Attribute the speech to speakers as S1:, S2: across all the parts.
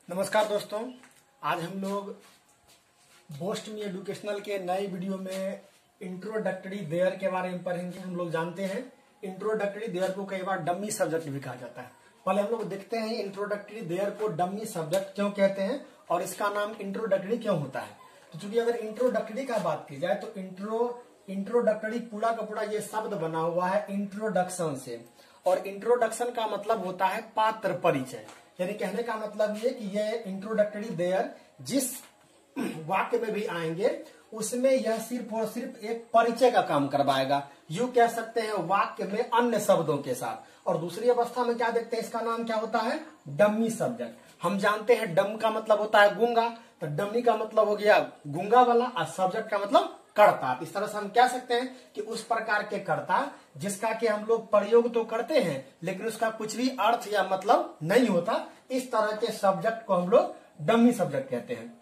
S1: नमस्कार दोस्तों, आज हम लोग बोस्ट मी एजुकेशनल के नए वीडियो में इंट्रोडक्टरी देयर के बारे में पढ़ेंगे। हम लोग जानते हैं इंट्रोडक्टरी देयर को कई बार डमी सब्जेक्ट भी कहा जाता है। पहले हम लोग देखते हैं इंट्रोडक्टरी देयर को डमी सब्जेक्ट क्यों कहते हैं और इसका नाम इंट्रोडक्टरी क्यों होता है। तो चूंकि अगर इंट्रोडक्टरी का बात की जाए तो इंट्रोडक्टरी पूरा का पूरा ये शब्द बना हुआ है इंट्रोडक्शन से, और इंट्रोडक्शन का मतलब होता है पात्र परिचय। यानी कहने का मतलब ये कि ये इंट्रोडक्टरी देयर जिस वाक्य में भी आएंगे उसमें यह सिर्फ और सिर्फ एक परिचय का काम करवाएगा। यूं कह सकते हैं वाक्य में अन्य शब्दों के साथ। और दूसरी अवस्था में क्या देखते हैं, इसका नाम क्या होता है, डमी सब्जेक्ट। हम जानते हैं डम का मतलब होता है गूंगा, तो डमी का मतलब हो गया गूंगा वाला, और सब्जेक्ट का मतलब कर्ता। इस तरह से हम कह सकते हैं कि उस प्रकार के कर्ता जिसका कि हम लोग प्रयोग तो करते हैं लेकिन उसका कुछ भी अर्थ या मतलब नहीं होता, इस तरह के सब्जेक्ट को हम लोग डमी सब्जेक्ट कहते हैं।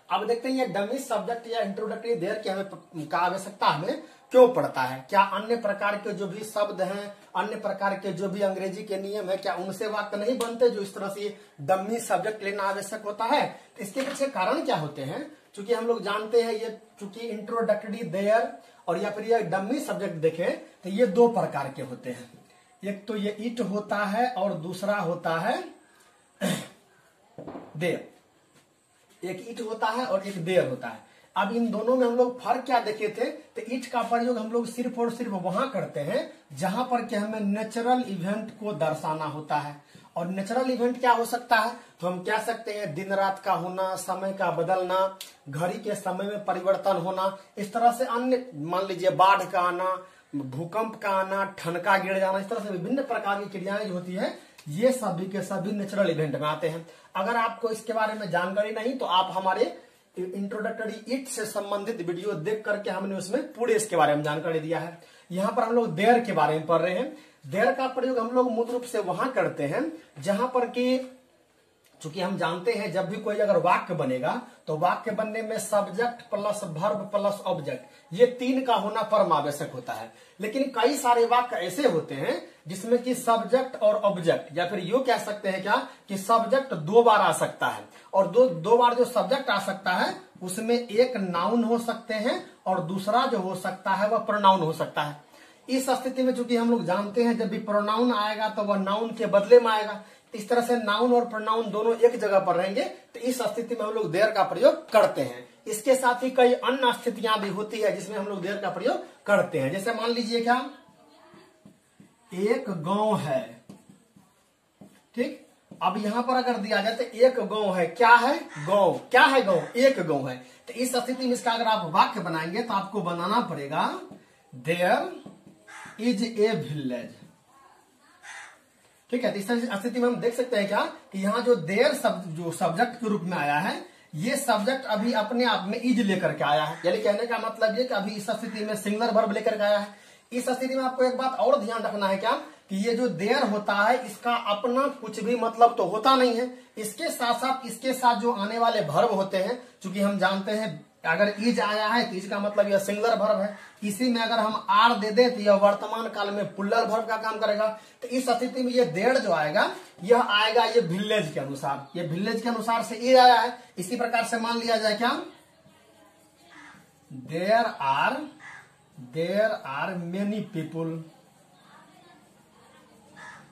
S1: अब देखते हैं ये डमी सब्जेक्ट या इंट्रोडक्टरी देयर की हमें का आवश्यकता हमें क्यों पड़ता है। क्या अन्य प्रकार के जो भी शब्द हैं, अन्य प्रकार के जो भी अंग्रेजी के नियम है, क्या उनसे वाक्य नहीं बनते जो इस तरह से डमी सब्जेक्ट लेना आवश्यक होता है। तो इसके पीछे कारण क्या होते हैं, चूंकि हम लोग जानते हैं ये चूंकि इंट्रोडक्टरी देयर और या फिर ये डमी सब्जेक्ट देखें तो ये दो प्रकार के होते हैं। एक तो ये इट होता है और दूसरा होता है देयर। एक इट होता है और एक देयर होता है। अब इन दोनों में हम लोग फर्क क्या देखे थे, तो इट का प्रयोग हम लोग सिर्फ और सिर्फ वहां करते हैं जहां पर कि हमें नेचुरल इवेंट को दर्शाना होता है। और नेचुरल इवेंट क्या हो सकता है, तो हम कह सकते हैं दिन रात का होना, समय का बदलना, घड़ी के समय में परिवर्तन होना, इस तरह से अन्य मान लीजिए बाढ़ का आना, भूकंप का आना, ठनका गिर जाना, इस तरह से विभिन्न प्रकार की क्रियाएं जो होती है ये सभी के सभी नेचुरल इवेंट में आते हैं। अगर आपको इसके बारे में जानकारी नहीं तो आप हमारे इंट्रोडक्टरी इट से संबंधित वीडियो देख करके हमने उसमें पूरे इसके बारे में जानकारी दिया है। यहाँ पर हम लोग देयर के बारे में पढ़ रहे हैं। देयर का प्रयोग हम लोग मूल रूप से वहां करते हैं जहां पर कि चूंकि हम जानते हैं जब भी कोई अगर वाक्य बनेगा तो वाक्य बनने में subject plus verb plus object ये तीन का होना परम आवश्यक होता है। लेकिन कई सारे वाक्य ऐसे होते हैं जिसमें कि सब्जेक्ट और ऑब्जेक्ट या फिर यूं कह सकते हैं क्या कि सब्जेक्ट दो बार आ सकता है, और दो बार जो सब्जेक्ट आ सकता है उसमें एक नाउन हो सकते हैं और दूसरा जो हो सकता है वह प्रोनाउन हो सकता है। इस स्थिति में चूंकि हम लोग जानते हैं जब भी प्रोनाउन आएगा तो वह नाउन के बदले में आएगा। इस तरह से नाउन और प्रोनाउन दोनों एक जगह पर रहेंगे, तो इस स्थिति में हम लोग देयर का प्रयोग करते हैं। इसके साथ ही कई अन्य स्थितियां भी होती है जिसमें हम लोग देयर का प्रयोग करते हैं। जैसे मान लीजिए क्या, एक गांव है, ठीक। अब यहां पर अगर दिया जाए तो एक गांव है, क्या है गांव, क्या है गांव, एक गांव है। तो इस स्थिति में इसका अगर आप वाक्य बनाएंगे तो आपको बनाना पड़ेगा देयर इज ए विलेज, ठीक है। तो इस स्थिति में हम देख सकते हैं क्या कि यहाँ जो देयर जो सब्जेक्ट के रूप में आया है ये सब्जेक्ट अभी अपने आप में इज लेकर के आया है। यानी कहने का मतलब ये कि अभी इस स्थिति में सिंगुलर वर्ब लेकर के आया है। इस स्थिति में आपको एक बात और ध्यान रखना है क्या कि ये जो देयर होता है इसका अपना कुछ भी मतलब तो होता नहीं है। इसके साथ साथ इसके साथ जो आने वाले वर्ब होते हैं, चूंकि हम जानते हैं अगर इज आया है तो इसका मतलब यह सिंगुलर वर्ब है। इसी में अगर हम आर दे दें तो यह वर्तमान काल में प्लुरल वर्ब का काम करेगा। तो इस स्थिति में ये देयर जो आएगा यह आएगा ये विलेज के अनुसार, ये विलेज के अनुसार से इज आया है। इसी प्रकार से मान लिया जाए क्या, देयर आर मेनी पीपुल,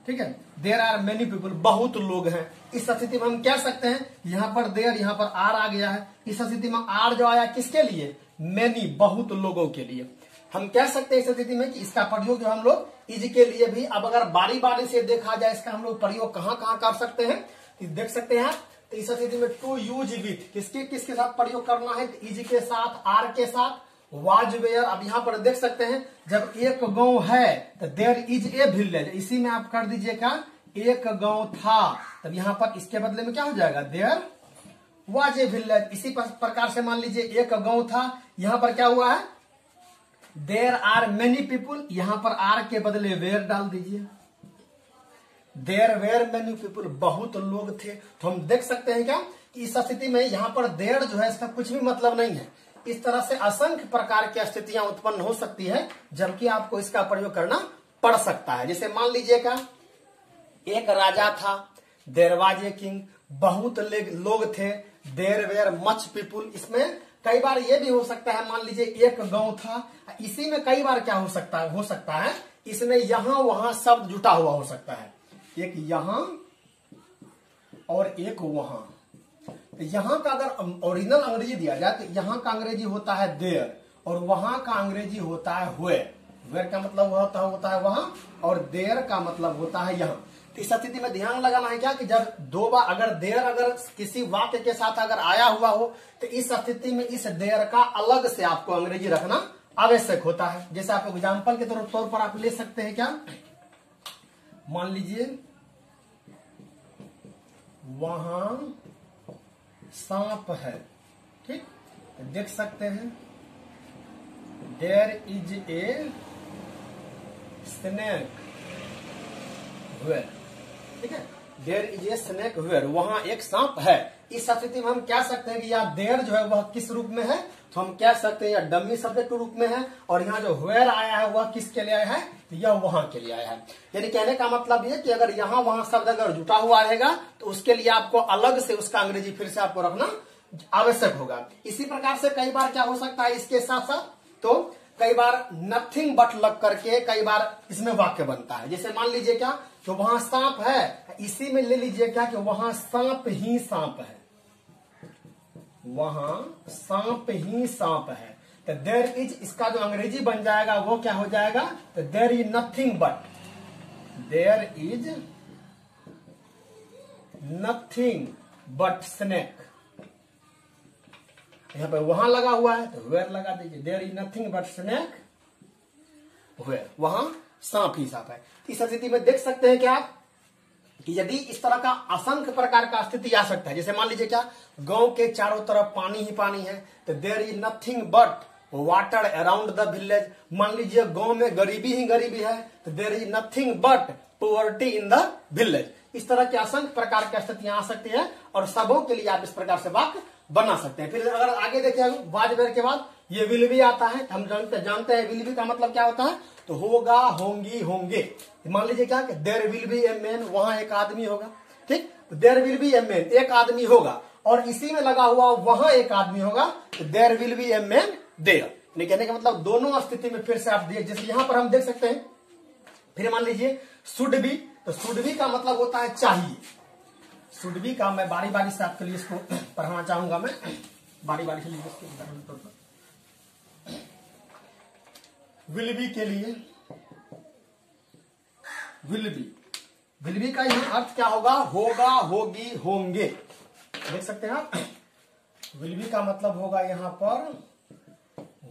S1: ठीक है। देयर आर मेनी पीपुल, बहुत लोग हैं। इस स्थिति में हम कह सकते हैं यहां पर देयर, यहां पर आर आ गया है। इस स्थिति में आर जो आया किसके लिए, मेनी, बहुत लोगों के लिए। हम कह सकते हैं इस स्थिति में कि इसका प्रयोग जो हम लोग इज के लिए भी, अब अगर बारी बारी से देखा जाए इसका हम लोग प्रयोग कहां कहां कर सकते हैं देख सकते हैं। तो इस स्थिति में टू यूज विथ किसके साथ प्रयोग करना है, इज के साथ, आर के साथ, वाज वेयर। अब यहां पर देख सकते हैं जब एक गांव है तो देयर इज ए विलेज, इसी में आप कर दीजिए क्या, एक गांव था, तब यहां पर इसके बदले में क्या हो जाएगा, देयर वाज ए विलेज। इसी प्रकार से मान लीजिए एक गांव था, यहां पर क्या हुआ है, देयर आर मेनी पीपुल, यहां पर आर के बदले वेयर डाल दीजिए, देयर वेयर मेनी पीपुल, बहुत लोग थे। तो हम देख सकते हैं क्या कि इस स्थिति में यहां पर देयर जो है इसका कुछ भी मतलब नहीं है। इस तरह से असंख्य प्रकार की स्थितियां उत्पन्न हो सकती है जबकि आपको इसका प्रयोग करना पड़ सकता है। जैसे मान लीजिएगा एक राजा था, देयर वाज ए किंग, बहुत लोग थे, देयर वेयर मच पीपुल। इसमें कई बार ये भी हो सकता है, मान लीजिए एक गांव था, इसी में कई बार क्या हो सकता है इसमें यहां वहां शब्द जुटा हुआ हो सकता है, एक यहां और एक वहां। तो यहां का अगर ओरिजिनल अंग्रेजी दिया जाए तो यहां का अंग्रेजी होता है देयर और वहां का अंग्रेजी होता है वेयर। वेयर का मतलब होता है वहां और देयर का मतलब होता है यहां। तो इस स्थिति में ध्यान लगाना है क्या कि जब दो बार अगर देयर अगर किसी वाक्य के साथ अगर आया हुआ हो तो इस स्थिति में इस देयर का अलग से आपको अंग्रेजी रखना आवश्यक होता है। जैसे आप एग्जाम्पल के तौर पर आप ले सकते हैं क्या, मान लीजिए वहां सांप है, ठीक, तो देख सकते हैं there is a snake where, ठीक है, there is a snake where, वहां एक सांप है। इस स्थिति में हम कह सकते हैं कि यहाँ देयर जो है वह किस रूप में है, तो हम कह सकते हैं यह डमी शब्द के रूप में है और यहाँ जो वेयर आया है वह किसके लिए आया है, तो यह वहां के लिए आया है। यानी कहने का मतलब ये कि अगर यहाँ वहां शब्द अगर जुटा हुआ रहेगा तो उसके लिए आपको अलग से उसका अंग्रेजी फिर से आपको रखना आवश्यक होगा। इसी प्रकार से कई बार क्या हो सकता है इसके साथ साथ, तो कई बार नथिंग बट लग करके कई बार इसमें वाक्य बनता है। जैसे मान लीजिए क्या, तो वहां सांप है, इसी में ले लीजिए क्या कि वहां सांप ही सांप है, वहां सांप ही सांप है। तो देयर इज, इसका जो अंग्रेजी बन जाएगा वो क्या हो जाएगा, तो there is nothing but, there is nothing but snake. यहाँ पे वहां लगा हुआ है तो वेयर लगा दीजिए, there is nothing but snake where, वहां सांप ही सांप है। इस स्थिति में देख सकते हैं क्या कि यदि इस तरह का असंख्य प्रकार का स्थिति आ सकता है, जैसे मान लीजिए क्या गांव के चारों तरफ पानी ही पानी है, तो there is nothing but water around the village. मान लीजिए गांव में गरीबी ही गरीबी है, तो there is nothing but poverty in the village. इस तरह की असंख्य प्रकार की स्थितियां आ सकती है और सबों के लिए आप इस प्रकार से वाक्य बना सकते हैं। फिर अगर आगे देखिए वाज वेयर के बाद ये विल भी आता है, हम जानते हैं विल भी का मतलब क्या होता है, तो होगा, होंगी, होंगे। मान लीजिए क्या कि there will be a man, वहां एक आदमी होगा, ठीक, तो there will be a man, एक आदमी होगा और इसी में लगा हुआ वहां एक आदमी होगा, तो there will be a man there. कहने का मतलब दोनों स्थिति में फिर से आप देख, जैसे यहां पर हम देख सकते हैं। फिर मान लीजिए शुड बी, तो शुड बी का मतलब होता है चाहिए। शुड बी का मैं बारी बारी से आपके लिए इसको पढ़ाना चाहूंगा, मैं बारी बारी से इसको विल बी के लिए, विल बी का यह अर्थ क्या होगा, होगा, होगी, होंगे। देख सकते हैं आप, विल बी का मतलब होगा यहां पर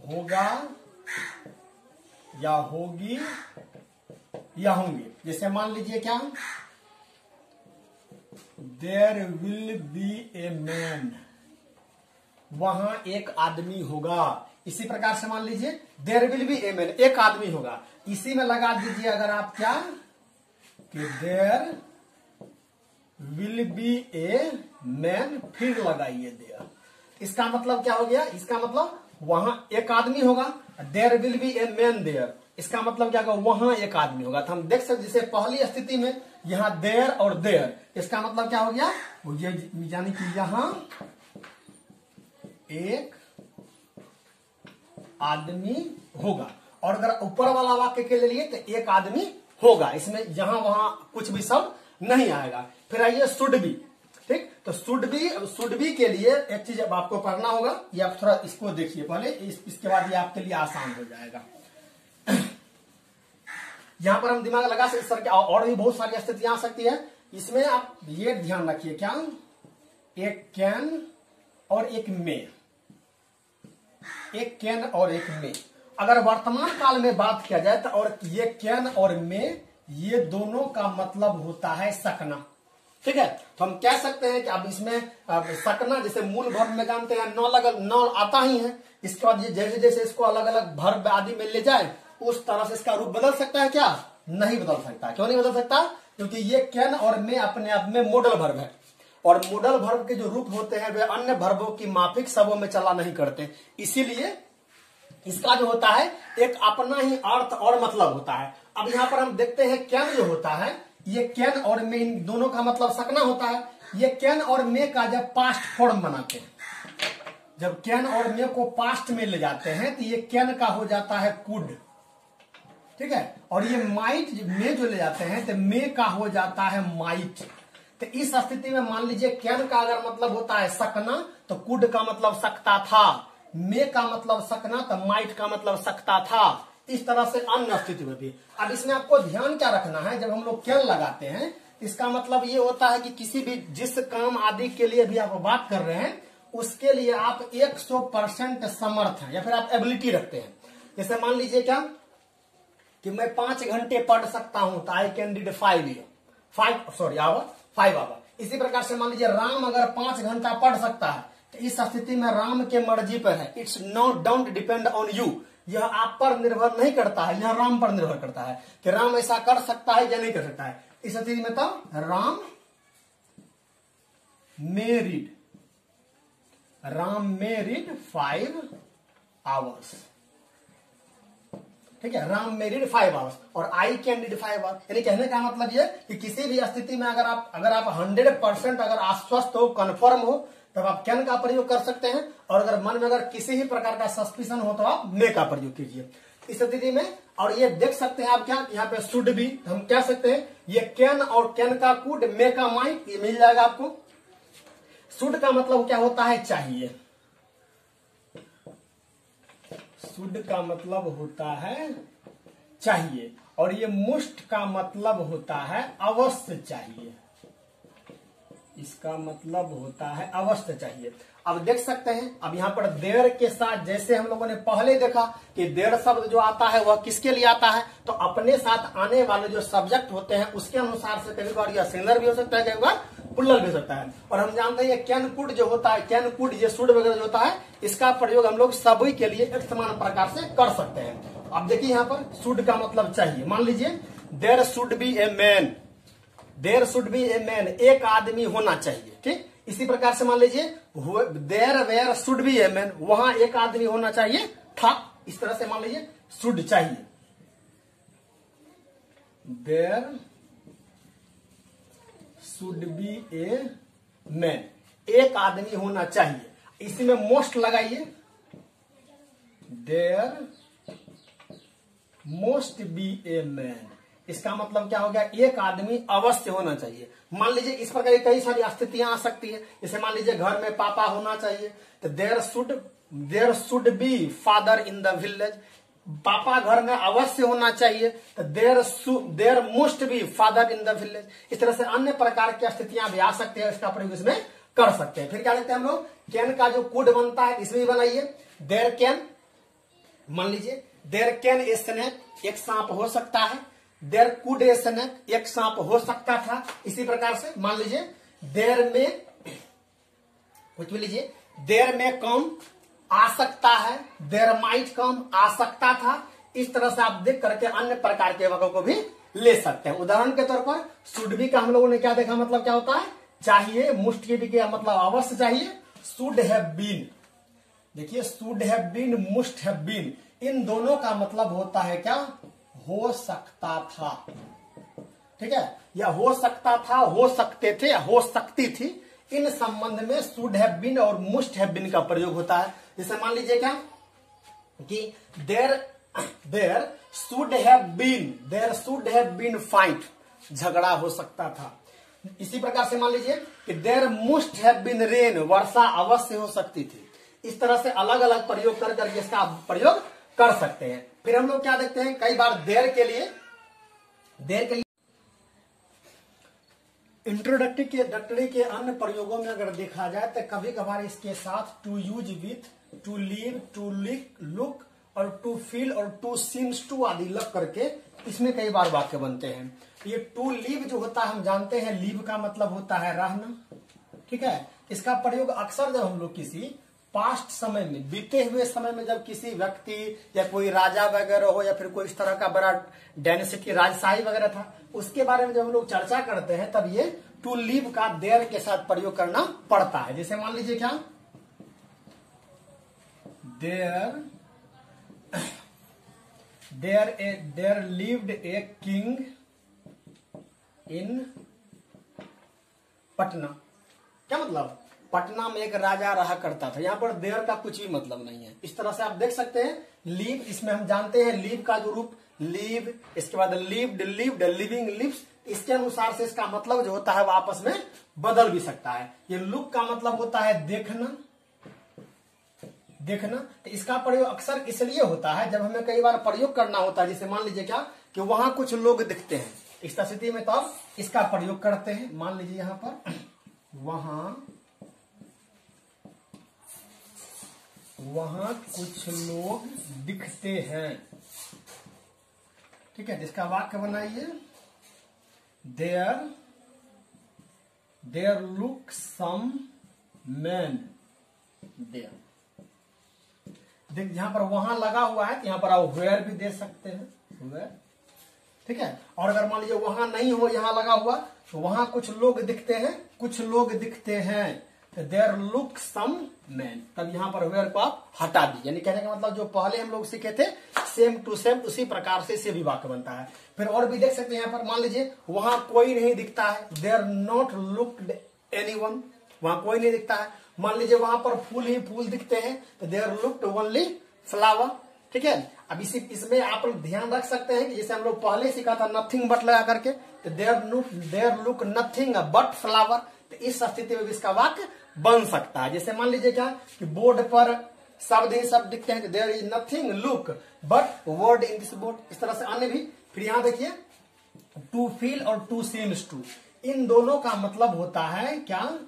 S1: होगा या होगी या होंगे। जैसे मान लीजिए क्या, there will be a man, वहां एक आदमी होगा। इसी प्रकार से मान लीजिए there will be a man, एक आदमी होगा, इसी में लगा दीजिए अगर आप क्या कि there will be a man, फिर लगाइए देयर। इसका मतलब क्या हो गया, इसका मतलब वहां एक आदमी होगा, there will be a man there, इसका मतलब क्या होगा, वहां एक आदमी होगा। तो हम देख सकते जैसे पहली स्थिति में यहां देयर और देयर, इसका मतलब क्या हो गया, यानी कि यहां एक आदमी होगा। और अगर ऊपर वाला वाक्य के लिए तो एक आदमी होगा, इसमें यहां वहां कुछ भी शब्द नहीं आएगा। फिर आइए शुड बी, ठीक, तो शुड बी के लिए एक चीज अब आपको पढ़ना होगा, ये आप थोड़ा इसको देखिए पहले, इसके बाद ये आपके लिए आसान हो जाएगा। यहां पर हम दिमाग लगा सकते, सर और भी बहुत सारी स्थितियां आ सकती है, इसमें आप ये ध्यान रखिए क्या, एक कैन और एक मे, एक कैन और एक मे। अगर वर्तमान काल में बात किया जाए तो और ये कैन और मे, ये दोनों का मतलब होता है सकना, ठीक है। तो हम कह सकते हैं कि अब इसमें सकना, जैसे मूल वर्ब में जानते हैं नौ आता ही है, इसके बाद जैसे जैसे इसको अलग अलग वर्ब आदि में ले जाए उस तरह से इसका रूप बदल सकता है क्या, नहीं बदल सकता। क्यों नहीं बदल सकता, क्योंकि ये कैन और मे अपने आप में मॉडल वर्ब है और मॉडल वर्ब के जो रूप होते हैं वे अन्य वर्बों की माफिक शब्दों में चला नहीं करते, इसीलिए इसका जो होता है एक अपना ही अर्थ और मतलब होता है। अब यहां पर हम देखते हैं कैन जो होता है, ये कैन और मे इन दोनों का मतलब सकना होता है। ये कैन और मे का जब पास्ट फॉर्म बनाते हैं, जब कैन और मे को पास्ट में ले जाते हैं तो ये कैन का हो जाता है कुड, ठीक है। और ये माइट में जो ले जाते हैं तो मे का हो जाता है माइट। तो इस स्थिति में मान लीजिए कैन का अगर मतलब होता है सकना तो कुड का मतलब सकता था, मे का मतलब सकना तो माइट का मतलब सकता था। इस तरह से अन्य स्थिति में भी। अब इसमें आपको ध्यान क्या रखना है, जब हम लोग कैन लगाते हैं इसका मतलब ये होता है कि किसी भी जिस काम आदि के लिए भी आप बात कर रहे हैं उसके लिए आप 100% समर्थ हैं या फिर आप एबिलिटी रखते हैं। जैसे मान लीजिए क्या कि मैं 5 घंटे पढ़ सकता हूं तो आई कैन रीड 5 आवर। इसी प्रकार से मान लीजिए राम अगर 5 घंटा पढ़ सकता है तो इस स्थिति में राम के मर्जी पर है। It's not don't depend on you, यह आप पर निर्भर नहीं करता है, यह राम पर निर्भर करता है कि राम ऐसा कर सकता है या नहीं कर सकता है। इस स्थिति में तो राम मे रीड 5 आवर्स, ठीक है। राम मे रीड 5 आवर्स और आई कैन रीड 5 आवर्स। यानी कहने का मतलब ये कि किसी भी स्थिति में अगर आप 100% अगर आश्वस्त हो, कन्फर्म हो, तब आप कैन का प्रयोग कर सकते हैं। और अगर मन में अगर किसी भी प्रकार का सस्पिशन हो तो आप मे का प्रयोग कीजिए इस स्थिति में। और ये देख सकते हैं आप क्या, यहाँ पे शुड भी हम कह सकते हैं, ये कैन और कैन का कुड, मे का माइट, ये मिल जाएगा आपको। शुड का मतलब क्या होता है, चाहिए। शुड का मतलब होता है चाहिए और ये मुस्ट का मतलब होता है अवश्य चाहिए। इसका मतलब होता है अवश्य चाहिए। अब देख सकते हैं, अब यहाँ पर देर के साथ जैसे हम लोगों ने पहले देखा कि देर शब्द जो आता है वह किसके लिए आता है, तो अपने साथ आने वाले जो सब्जेक्ट होते हैं उसके अनुसार से कई बार यह सिंगुलर भी हो सकता है, कई बार प्लुरल भी हो सकता है। और हम जानते हैं कैन कुड जो होता है, कैन कुड ये शुड वगैरह जो होता है, इसका प्रयोग हम लोग सभी के लिए एक समान प्रकार से कर सकते हैं। अब देखिए यहाँ पर शुड का मतलब चाहिए। मान लीजिए देर should be a man, there should be a man, एक आदमी होना चाहिए, ठीक। इसी प्रकार से मान लीजिए there where should be a man, वहां एक आदमी होना चाहिए था। इस तरह से मान लीजिए शुड चाहिए, देर शुड बी ए मैन, एक आदमी होना चाहिए। इसी में मोस्ट लगाइए, देर मोस्ट बी ए मैन। इसका मतलब क्या हो गया, एक आदमी अवश्य होना चाहिए। मान लीजिए इस प्रकार की कई सारी स्थितियां आ सकती है। जैसे मान लीजिए घर में पापा होना चाहिए तो there should be father in the village, पापा घर में अवश्य होना चाहिए तो there must be father in the village. इस तरह से अन्य प्रकार की स्थितियां भी आ सकती है, इसका प्रयोग इसमें कर सकते हैं। फिर क्या देखते हैं हम लोग, कैन का जो कुड बनता है इसमें भी बनाइए, देर कैन, मान लीजिए देर कैन ए स्नेक, एक सांप हो सकता है। देर कुड ए स्नेक, एक सांप हो सकता था। इसी प्रकार से मान लीजिए देर में कुछ भी लीजिए, देर में कम आ सकता है, देर माइट कम आ सकता था। इस तरह से आप देख करके अन्य प्रकार के वाक्यों को भी ले सकते हैं। उदाहरण के तौर पर शुड बी का हम लोगों ने क्या देखा, मतलब क्या होता है चाहिए। मुस्ट के भी क्या मतलब अवश्य चाहिए, शुड हैव बीन। देखिए should have been, must have been, इन दोनों का मतलब होता है क्या, हो सकता था, ठीक है। या हो सकता था, हो सकते थे, हो सकती थी, इन संबंध में शुड हैव बीन और मुस्ट हैव बीन का प्रयोग होता है। जैसे मान लीजिए क्या कि there should have been fight, झगड़ा हो सकता था। इसी प्रकार से मान लीजिए कि देर मुस्ट हैव बीन रेन, वर्षा अवश्य हो सकती थी। इस तरह से अलग अलग प्रयोग कर करके इसका प्रयोग कर सकते हैं। फिर हम लोग क्या देखते हैं, कई बार देर के लिए इंट्रोडक्टरी के अन्य प्रयोगों में अगर देखा जाए तो कभी कभार इसके साथ to use with, to leave, to look और टू फील और टू सीम्स टू आदि लग करके इसमें कई बार वाक्य बनते हैं। ये टू लीव जो होता है हम जानते हैं, लीव का मतलब होता है रहना, ठीक है। इसका प्रयोग अक्सर जब हम लोग किसी पास्ट समय में, बीते हुए समय में, जब किसी व्यक्ति या कोई राजा वगैरह हो या फिर कोई इस तरह का बड़ा डायनेस्टी राजशाही वगैरह था, उसके बारे में जब हम लोग चर्चा करते हैं तब ये टू लीव का देर के साथ प्रयोग करना पड़ता है। जैसे मान लीजिए क्या, there lived a king in Patna. क्या मतलब? पटना में एक राजा रहा करता था। यहाँ पर देयर का कुछ भी मतलब नहीं है। इस तरह से आप देख सकते हैं। लीव, इसमें हम जानते हैं लीव का जो रूप लीव, इसके बाद लिव्ड, लिव्ड, लिविंग, लिव्स, इसके अनुसार से इसका मतलब जो होता है वो आपस में बदल भी सकता है। ये लुक का मतलब होता है देखना, देखना। तो इसका प्रयोग अक्सर इसलिए होता है जब हमें कई बार प्रयोग करना होता है, जैसे मान लीजिए क्या कि वहां कुछ लोग दिखते हैं, इस स्थिति में तब इसका प्रयोग करते हैं। मान लीजिए यहां पर वहां कुछ लोग दिखते हैं, ठीक है। जिसका वाक्य बनाइए there look some man there. देख यहां पर वहां लगा हुआ है तो यहां पर आप वेयर भी दे सकते हैं, वेयर, ठीक है। और अगर मान लीजिए वहां नहीं हो, यहां लगा हुआ, तो वहां कुछ लोग दिखते हैं, कुछ लोग दिखते हैं, देयर लुक सम मैन, तब यहां पर वेयर को आप हटा दीजिए। यानी कहने का मतलब जो पहले हम लोग सीखे थे सेम टू सेम उसी प्रकार से इसे भी वाक्य बनता है। फिर और भी देख सकते हैं यहां पर, मान लीजिए वहां कोई नहीं दिखता है, देयर नॉट लुक्ड एनीवन, वहां कोई नहीं दिखता है। मान लीजिए वहां पर फूल ही फूल दिखते हैं तो देयर लुक्ड ओनली फ्लावर, ठीक है। अब इसमें आप लोग ध्यान रख सकते हैं कि जैसे हम लोग पहले सीखा था नथिंग बट लगा करके, तो there look nothing but flower, तो इस स्थिति में भी इसका वाक्य बन सकता है। जैसे मान लीजिए क्या कि बोर्ड पर शब्द ही शब्द दिखते हैं, there is nothing look but word in this board, इस तरह से अन्य भी। फिर यहां देखिए टू फील और टू सीम्स टू, इन दोनों का मतलब होता है क्या?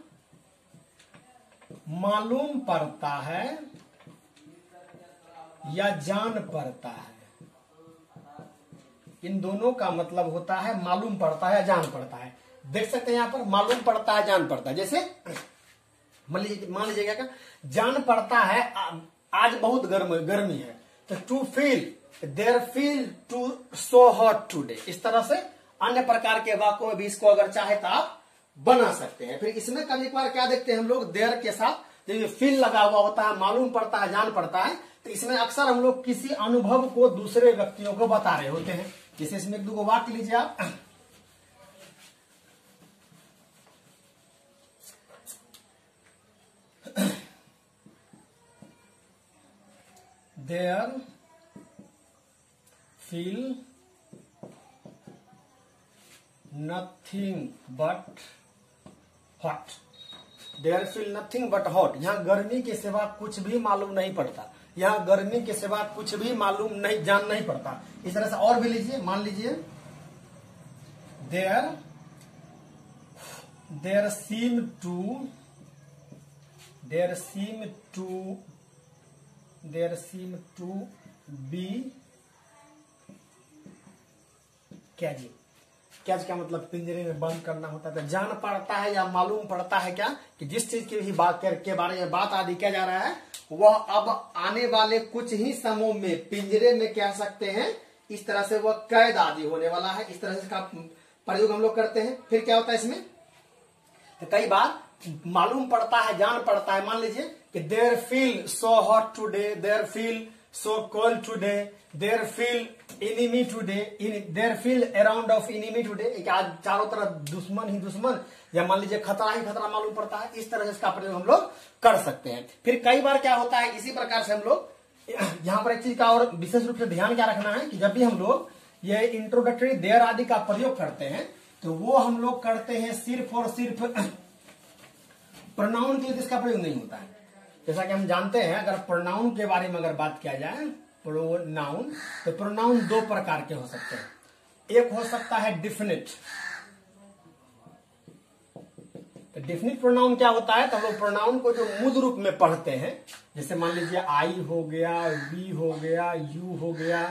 S1: मालूम पड़ता है या जान पड़ता है। इन दोनों का मतलब होता है मालूम पड़ता है या जान पड़ता है। देख सकते हैं यहां पर मालूम पड़ता है, जान पड़ता है। जैसे मान लीजिए क्या जान पड़ता है आज बहुत गर्मी है, तो to feel there feel too so hot today, इस तरह से अन्य प्रकार के वाक्यों में भी इसको अगर चाहे तो आप बना सकते हैं। फिर इसमें कभी एक बार क्या देखते हैं हम लोग, देयर के साथ जब फील लगा हुआ होता है, मालूम पड़ता है, जान पड़ता है, तो इसमें अक्सर हम लोग किसी अनुभव को दूसरे व्यक्तियों को बता रहे होते हैं। जैसे इसमें एक दो वाक्य लीजिए आप, there feel nothing but hot, there feel nothing but hot. यहां गर्मी के सिवा कुछ भी मालूम नहीं पड़ता, यहां गर्मी के सिवा कुछ भी मालूम नहीं, जान नहीं पड़ता। इस तरह से और भी लीजिए, मान लीजिए there seem to be caging. Catch का मतलब पिंजरे में बंद करना होता है। तो जान पड़ता है या मालूम पड़ता है क्या कि जिस चीज की भी बात के बारे में बात आदि किया जा रहा है, वह अब आने वाले कुछ ही समय में पिंजरे में कह सकते हैं, इस तरह से वह कैद आदि होने वाला है। इस तरह से इसका प्रयोग हम लोग करते हैं। फिर क्या होता है इसमें, तो कई बार मालूम पड़ता है, जान पड़ता है। मान लीजिए कि there feel so hot today, there feel so cold today, there feel enemy today, there feel around of enemy today, आज चारों तरफ दुश्मन ही दुश्मन, या मान लीजिए खतरा ही खतरा मालूम पड़ता है। इस तरह से इसका प्रयोग हम लोग कर सकते हैं। फिर कई बार क्या होता है, इसी प्रकार से हम लोग यहाँ पर एक चीज का और विशेष रूप से ध्यान क्या रखना है कि जब भी हम लोग ये इंट्रोडक्टरी देयर आदि का प्रयोग करते हैं तो वो हम लोग करते हैं सिर्फ और सिर्फ प्रोनाउन के लिए, इसका प्रयोग नहीं होता है। जैसा कि हम जानते हैं अगर प्रोनाउन के बारे में अगर बात किया जाए, प्रोनाउन, तो प्रोनाउन दो प्रकार के हो सकते हैं। एक हो सकता है डिफिनिट। तो डिफिनिट प्रोनाउन क्या होता है, तो हम लोग प्रोनाउन को जो मूल रूप में पढ़ते हैं, जैसे मान लीजिए आई हो गया, वी हो गया, यू हो गया,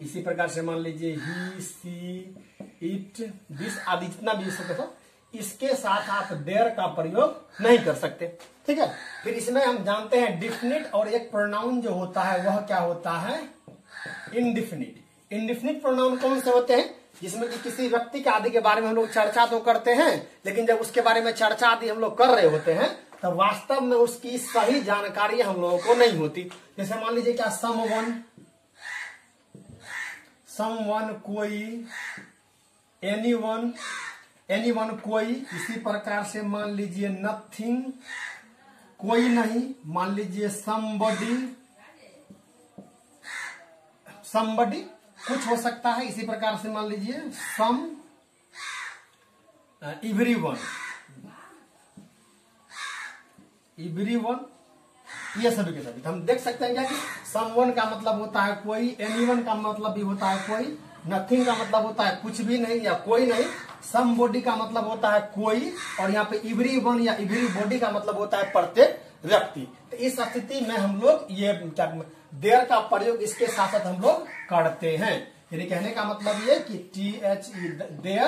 S1: इसी प्रकार से मान लीजिए ही, सी, इट, दिस आदि जितना भी हो, इसके साथ आप देयर का प्रयोग नहीं कर सकते, ठीक है। फिर इसमें हम जानते हैं डिफिनिट और एक प्रोनाउन जो होता है वह क्या होता है, इंडिफिनिट। इंडिफिनिट प्रोनाउन कौन से होते हैं, जिसमें कि किसी व्यक्ति के आदि के बारे में हम लोग चर्चा तो करते हैं, लेकिन जब उसके बारे में चर्चा आदि हम लोग कर रहे होते हैं तो वास्तव में उसकी सही जानकारी हम लोगों को नहीं होती। जैसे मान लीजिए क्या समवन कोई, एनीवन, एनीवन कोई, इसी प्रकार से मान लीजिए नथिंग कोई नहीं, मान लीजिए समबडी, समबडी कुछ हो सकता है, इसी प्रकार से मान लीजिए सम एवरीवन, एवरीवन, ये सभी के सभी। तो हम देख सकते हैं क्या कि समवन का मतलब होता है कोई, एनीवन का मतलब भी होता है कोई, नथिंग का मतलब होता है कुछ भी नहीं या कोई नहीं, समबॉडी का मतलब होता है कोई, और यहाँ पे एवरीवन या एवरीबॉडी का मतलब होता है प्रत्येक व्यक्ति। तो इस स्थिति में हम लोग ये देयर का प्रयोग इसके साथ साथ हम लोग करते हैं। यानी कहने का मतलब ये कि THE देयर,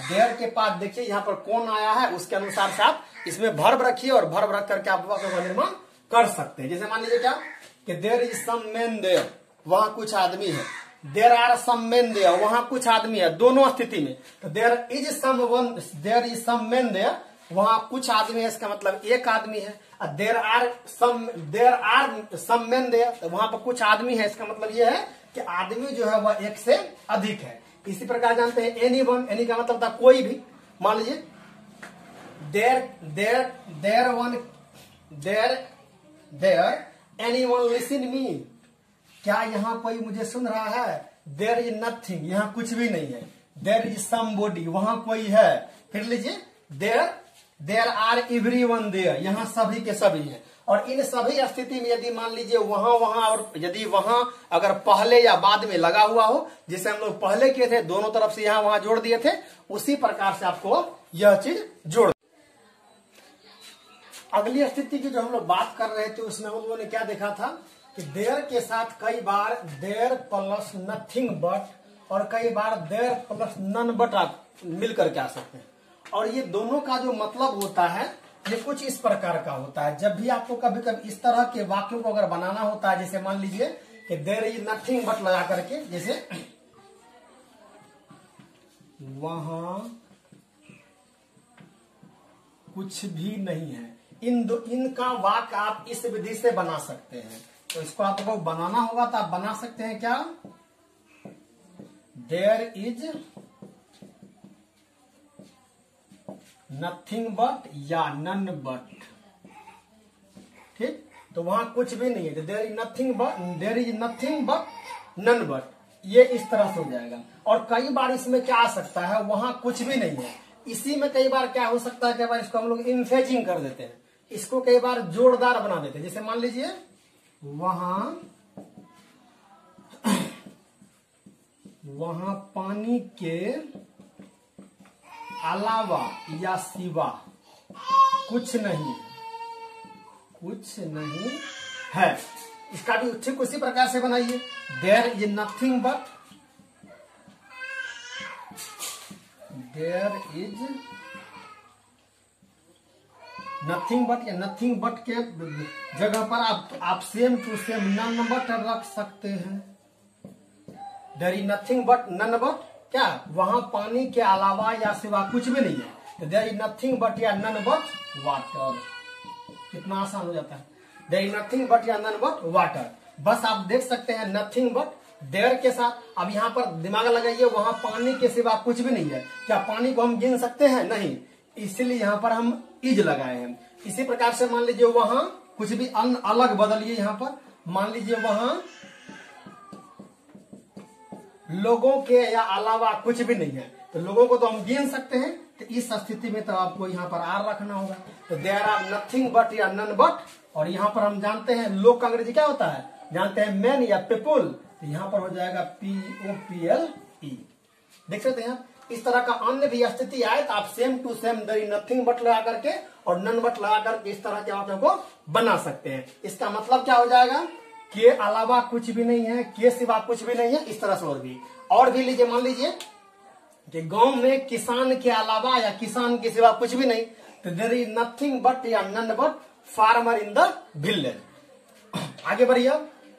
S1: देयर के पास देखिए यहाँ पर कौन आया है, उसके अनुसार से आप इसमें वर्ब रखिए और वर्ब रख करके आप वाक्य का निर्माण कर सकते हैं। जैसे मान लीजिए क्या कि there is some men there, वहां कुछ आदमी है, there are some men there, वहां कुछ आदमी है, दोनों स्थिति में। तो there is someone, there is some men there, वहां कुछ आदमी है, इसका मतलब एक आदमी है। There are some men there, तो वहां पर कुछ आदमी है, इसका मतलब यह है कि आदमी जो है वह एक से अधिक है। इसी प्रकार जानते हैं एनीवन, एनी का मतलब था कोई भी। मान लीजिए देयर एनीवन लिसन मी, क्या यहाँ कोई मुझे सुन रहा है? देयर इज नथिंग, यहाँ कुछ भी नहीं है। देयर इज समबॉडी, वहां कोई है। फिर लीजिए देयर आर एवरीवन देयर, यहाँ सभी के सभी हैं। और इन सभी स्थिति में यदि मान लीजिए वहां और यदि वहां अगर पहले या बाद में लगा हुआ हो, जिसे हम लोग पहले किए थे, दोनों तरफ से यहाँ वहां जोड़ दिए थे, उसी प्रकार से आपको यह चीज जोड़। अगली स्थिति की जो हम लोग बात कर रहे थे उसमें हम लोगों ने क्या देखा था कि देयर के साथ कई बार देयर प्लस नथिंग बट और कई बार देयर प्लस नन बट आप मिल करके आ सकते हैं। और ये दोनों का जो मतलब होता है ये कुछ इस प्रकार का होता है। जब भी आपको कभी कभी इस तरह के वाक्यों को अगर बनाना होता है, जैसे मान लीजिए कि देयर इज नथिंग बट लगा करके, जैसे वहां कुछ भी नहीं है, इनका वाक्य आप इस विधि से बना सकते हैं। तो इसको आपको बनाना होगा तो आप बना सकते हैं क्या, देयर इज नथिंग बट या नन बट, ठीक। तो वहां कुछ भी नहीं है, there is nothing but none but, ये इस तरह से हो जाएगा। और कई बार इसमें क्या आ सकता है, वहां कुछ भी नहीं है, इसी में कई बार क्या हो सकता है, कई बार इसको हम लोग इनफेजिंग कर देते हैं, इसको कई बार जोरदार बना देते हैं। जैसे मान लीजिए वहां पानी के अलावा या सिवा कुछ नहीं है। इसका भी ठीक उसी प्रकार से बनाइए, there is nothing but, there is nothing but या नथिंग बट के जगह पर आप same to same none but रख सकते हैं। There is nothing but none but, क्या वहां पानी के अलावा या सिवा कुछ भी नहीं है, तो देयर इज नथिंग बट या नन बट वाटर। कितना आसान हो जाता है, देयर इज नथिंग बट या नन बट वाटर। बस आप देख सकते हैं नथिंग बट देयर के साथ। अब यहाँ पर दिमाग लगाइए, वहां पानी के सिवा कुछ भी नहीं है, क्या पानी को हम गिन सकते हैं? नहीं, इसलिए यहाँ पर हम इज लगाए हैं। इसी प्रकार से मान लीजिए वहां कुछ भी अलग बदलिए, यहाँ पर मान लीजिए वहां लोगों के या अलावा कुछ भी नहीं है, तो लोगों को तो हम गिन सकते हैं। तो इस स्थिति में तो आपको यहाँ पर आर रखना होगा। तो देयर आर नथिंग बट या नन बट, और यहाँ पर हम जानते हैं लोग का अंग्रेजी क्या होता है, जानते हैं मैन या पीपुल, तो यहाँ पर हो जाएगा POPLE। देख सकते हैं इस तरह का अन्य भी स्थिति आए तो आप same to same there is nothing but लगा करके और नन बट लगा करके इस तरह के वाक्यों को बना सकते हैं। इसका मतलब क्या हो जाएगा, के अलावा कुछ भी नहीं है, के सिवा कुछ भी नहीं है, इस तरह से। और भी लीजिए, मान लीजिए कि गांव में किसान के अलावा या किसान के सिवा कुछ भी नहीं, तो देयर इज नथिंग बट या none but farmer in the village. आगे बढ़िए,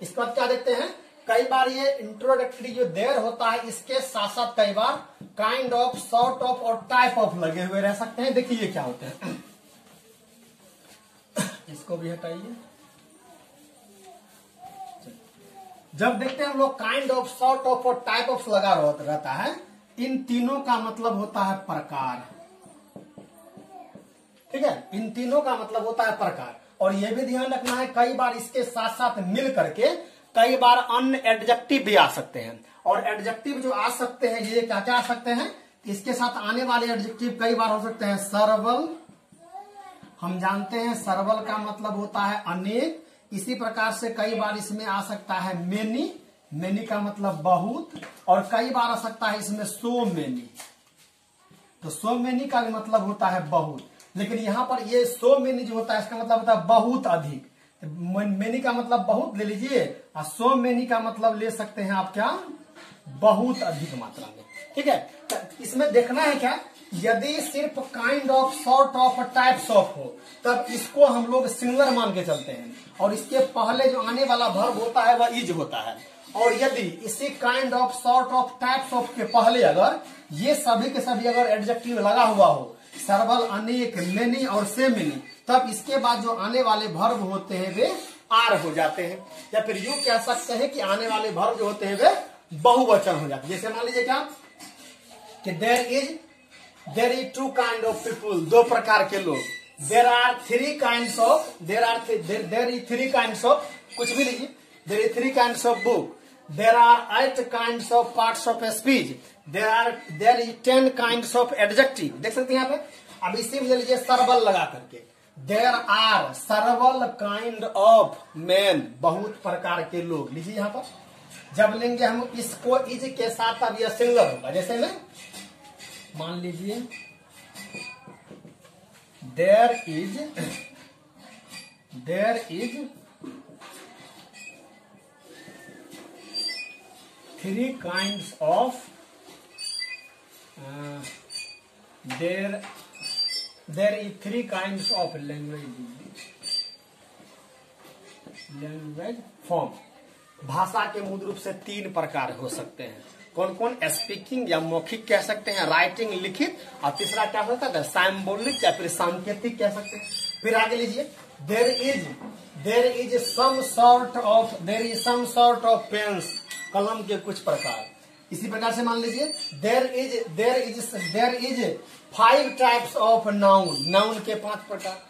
S1: इसके बाद क्या देखते हैं, कई बार ये इंट्रोडक्टरी जो देयर होता है इसके साथ साथ कई बार काइंड ऑफ, सॉर्ट ऑफ और टाइप ऑफ लगे हुए रह सकते हैं। देखिए ये क्या होते हैं, इसको भी हटाइए। जब देखते हैं हम लोग काइंड ऑफ, सॉर्ट ऑफ और टाइप ऑफ लगा रहता है, इन तीनों का मतलब होता है प्रकार। ठीक है, इन तीनों का मतलब होता है प्रकार। और ये भी ध्यान रखना है कई बार इसके साथ साथ मिल करके कई बार अन्य एडजेक्टिव भी आ सकते हैं। और एडजेक्टिव जो आ सकते हैं ये क्या क्या आ सकते हैं, इसके साथ आने वाले एडजेक्टिव कई बार हो सकते हैं सर्वल। हम जानते हैं सर्वल का मतलब होता है अनेक। इसी प्रकार से कई बार इसमें आ सकता है मेनी, मेनी का मतलब बहुत। और कई बार आ सकता है इसमें सो मेनी, तो सो मेनी का भी मतलब होता है बहुत। लेकिन यहां पर ये सो मेनी जो होता है इसका मतलब होता है बहुत अधिक। मेनी का मतलब बहुत ले लीजिए और सो मेनी का मतलब ले सकते हैं आप क्या, बहुत अधिक मात्रा में। ठीक है, तो इसमें देखना है क्या, यदि सिर्फ kind of, sort of, types of हो तब इसको हम लोग सिंगुलर मान के चलते हैं और इसके पहले जो आने वाला वर्ब होता है वह इज होता है। और यदि इसी kind of, sort of, types of के पहले अगर ये सभी के सभी अगर एडजेक्टिव लगा हुआ हो, सर्वल, अनेक, मेनी और से मेनी, तब इसके बाद जो आने वाले वर्ब होते हैं वे आर हो जाते हैं। या फिर यूं कह सकते हैं कि आने वाले वर्ब जो होते हैं वे बहुवचन हो जाते हैं। जैसे मान लीजिए क्या कि there is two kind of people, दो प्रकार के लोग। There are three kind of, there is three kind of, कुछ भी लीजिए, there is three kind of book. There are 8 kind of parts of speech. There is 10 kind of adjective. देख सकते हैं यहाँ पे। अब इसी में ले लीजिए सर्वल लगा करके, there are several kind of man, बहुत प्रकार के लोग। लीजिए यहाँ पर जब लेंगे हम इसको इज के साथ अब यह सिंगुलर होगा। जैसे में मान लीजिए there is 3 kinds of, there is 3 kinds of language form. भाषा के मूल रूप से 3 प्रकार हो सकते हैं। कौन कौन, स्पीकिंग या मौखिक कह सकते हैं, राइटिंग लिखित, और तीसरा क्या होता है सिंबॉलिक या फिर सांकेतिक कह सकते हैं। फिर आगे लीजिए, there is some sort of pens, कलम के कुछ प्रकार। इसी प्रकार से मान लीजिए there is 5 types of noun, noun के 5 प्रकार।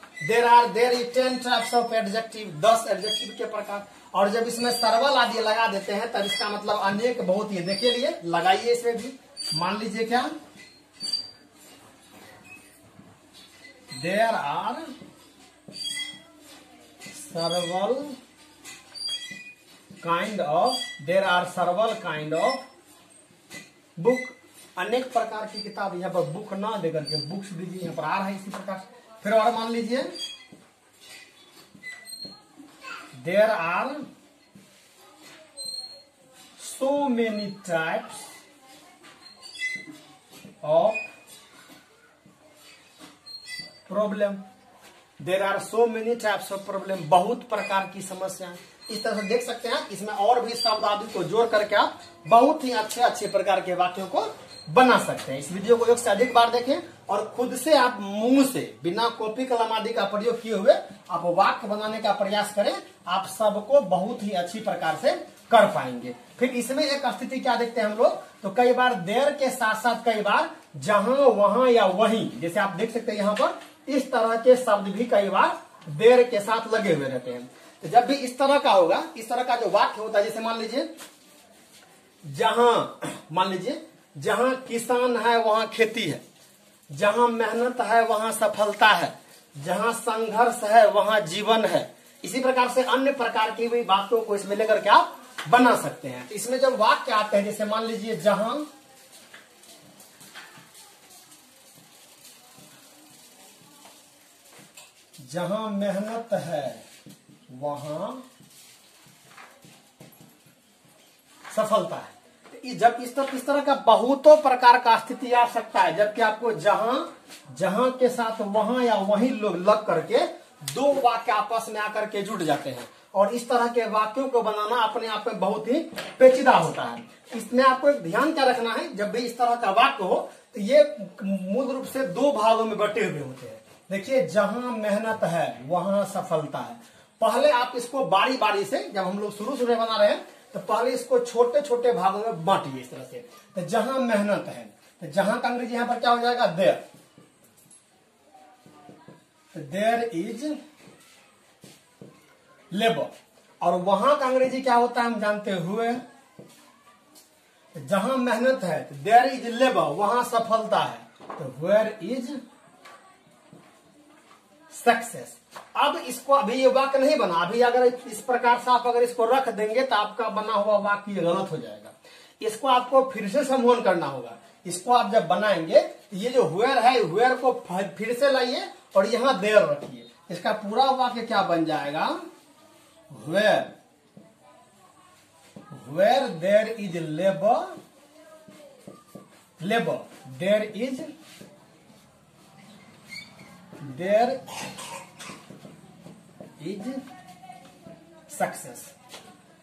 S1: There is 10 types of adjective, 10 adjective के प्रकार। और जब इसमें सर्वल आदि लगा देते हैं तब इसका मतलब अनेक, बहुत ही। देखिए लिए लगाइए इसमें भी, मान लीजिए क्या, there are several kind of book, अनेक प्रकार की किताब। यहाँ पर बुक ना देकर के बुक्स दीजिए, यहाँ पर आ रहा है इसी प्रकार। फिर और मान लीजिए there are so many types of problem, there are so many types of problem, बहुत प्रकार की समस्याएं। इस तरह से देख सकते हैं इसमें और भी शब्द आदि को जोड़ करके आप बहुत ही अच्छे प्रकार के वाक्यों को बना सकते हैं। इस वीडियो को 1 से अधिक बार देखें और खुद से आप मुंह से बिना कॉपी कलम आदि का प्रयोग किए हुए आप वाक्य बनाने का प्रयास करें। आप सबको बहुत ही अच्छी प्रकार से कर पाएंगे। फिर इसमें एक स्थिति क्या देखते हैं हम लोग, तो कई बार देर के साथ साथ कई बार जहां, वहां या वहीं, जैसे आप देख सकते हैं यहाँ पर इस तरह के शब्द भी कई बार देर के साथ लगे हुए रहते हैं। तो जब भी इस तरह का होगा, इस तरह का जो वाक्य होता है, जैसे मान लीजिए जहां किसान है वहां खेती है, जहां मेहनत है वहां सफलता है, जहां संघर्ष है वहां जीवन है। इसी प्रकार से अन्य प्रकार की भी बातों को इसमें लेकर के आप बना सकते हैं। इसमें जब वाक्य आते हैं, जैसे मान लीजिए जहां मेहनत है वहां सफलता है। जब इस तरह का बहुतों प्रकार का स्थिति आ सकता है, जबकि आपको जहां के साथ वहां या वहीं लोग लग करके 2 वाक्य आपस में आकर के जुड़ जाते हैं। और इस तरह के वाक्यों को बनाना अपने आप में बहुत ही पेचीदा होता है। इसमें आपको एक ध्यान क्या रखना है, जब भी इस तरह का वाक्य हो तो ये मूल रूप से 2 भागों में बटे हुए होते हैं। देखिए, जहां मेहनत है वहां सफलता है। पहले आप इसको बारी बारी से, जब हम लोग शुरू में बना रहे हैं तो पहले इसको छोटे छोटे भागों में बांटिए इस तरह से। तो जहां मेहनत है, तो जहां का अंग्रेजी यहां पर क्या हो जाएगा, देयर। There is labour. और वहां का अंग्रेजी क्या होता है हम जानते हुए, जहां मेहनत है देयर इज लेबर, वहां सफलता है, तो वेयर इज सक्सेस। अब इसको अभी ये वाक्य नहीं बना, अभी अगर इस प्रकार से आप अगर इसको रख देंगे तो आपका बना हुआ वाक्य गलत हो जाएगा। इसको आपको फिर से संबोधन करना होगा। इसको आप जब बनाएंगे तो ये जो वेयर है, वेयर को फिर से लाइए और यहां देयर रखिए। इसका पूरा वाक्य क्या बन जाएगा, where there is labour, there is success.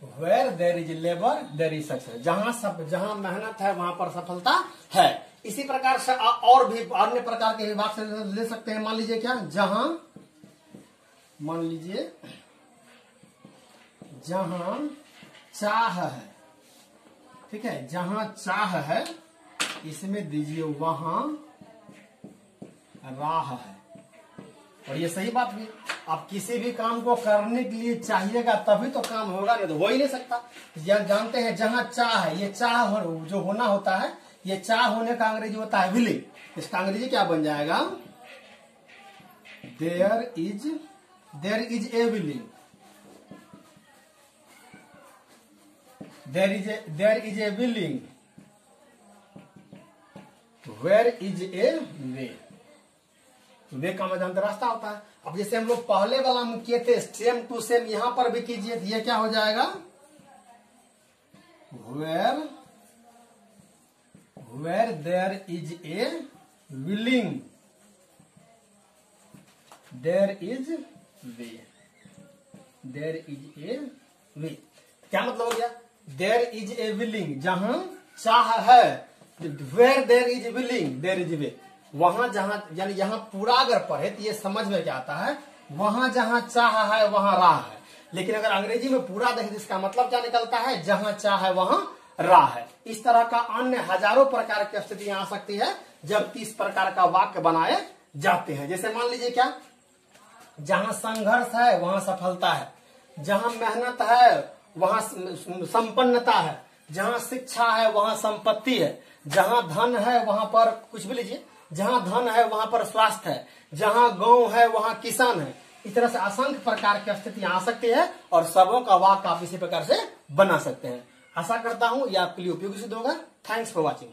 S1: Where there is labour there is success. जहां मेहनत है वहां पर सफलता है। इसी प्रकार से और भी अन्य प्रकार के विभाग से ले सकते हैं। मान लीजिए क्या, मान लीजिए जहां चाह है, ठीक है, जहां चाह है इसमें दीजिए वहां राह है। और ये सही बात भी, आप किसी भी काम को करने के लिए चाहिएगा तभी तो काम होगा, नहीं तो हो ही नहीं सकता। जानते हैं जहां चाह है, ये चाह जो होना होता है, ये चाह होने का अंग्रेजी होता है विलिंग। इसका अंग्रेजी क्या बन जाएगा, there is a willing, there is a willing, where is a way. Way का मतलब रास्ता होता है। अब जैसे हम लोग पहले वाला में किए थे सेम टू सेम यहां पर भी कीजिए, तो ये क्या हो जाएगा, where there is a willing, there is way, there is a way. क्या मतलब हो गया, देयर इज ए विलिंग, जहां चाह है, where there is willing there is way. वहां जहां, यानी यहां पूरा अगर पढ़े तो ये समझ में क्या आता है, वहां जहां चाह है वहां राह है। लेकिन अगर अंग्रेजी में पूरा देखें इसका मतलब क्या निकलता है, जहां चाह है वहां राह है। इस तरह का अन्य हजारों प्रकार की स्थितियां आ सकती है जब 30 प्रकार का वाक्य बनाए जाते हैं। जैसे मान लीजिए क्या, जहां संघर्ष है वहां सफलता है, जहां मेहनत है वहां संपन्नता है, जहां शिक्षा है वहां संपत्ति है, जहां धन है वहां पर कुछ भी लीजिए, जहां धन है वहां पर स्वास्थ्य है, जहां गांव है वहां किसान है। इस तरह से असंख्य प्रकार की स्थितियां आ सकती है और सबों का वाक्य आप इसी प्रकार से बना सकते हैं। आशा करता हूं यह आपके लिए उपयोगी सिद्ध होगा। Thanks for watching.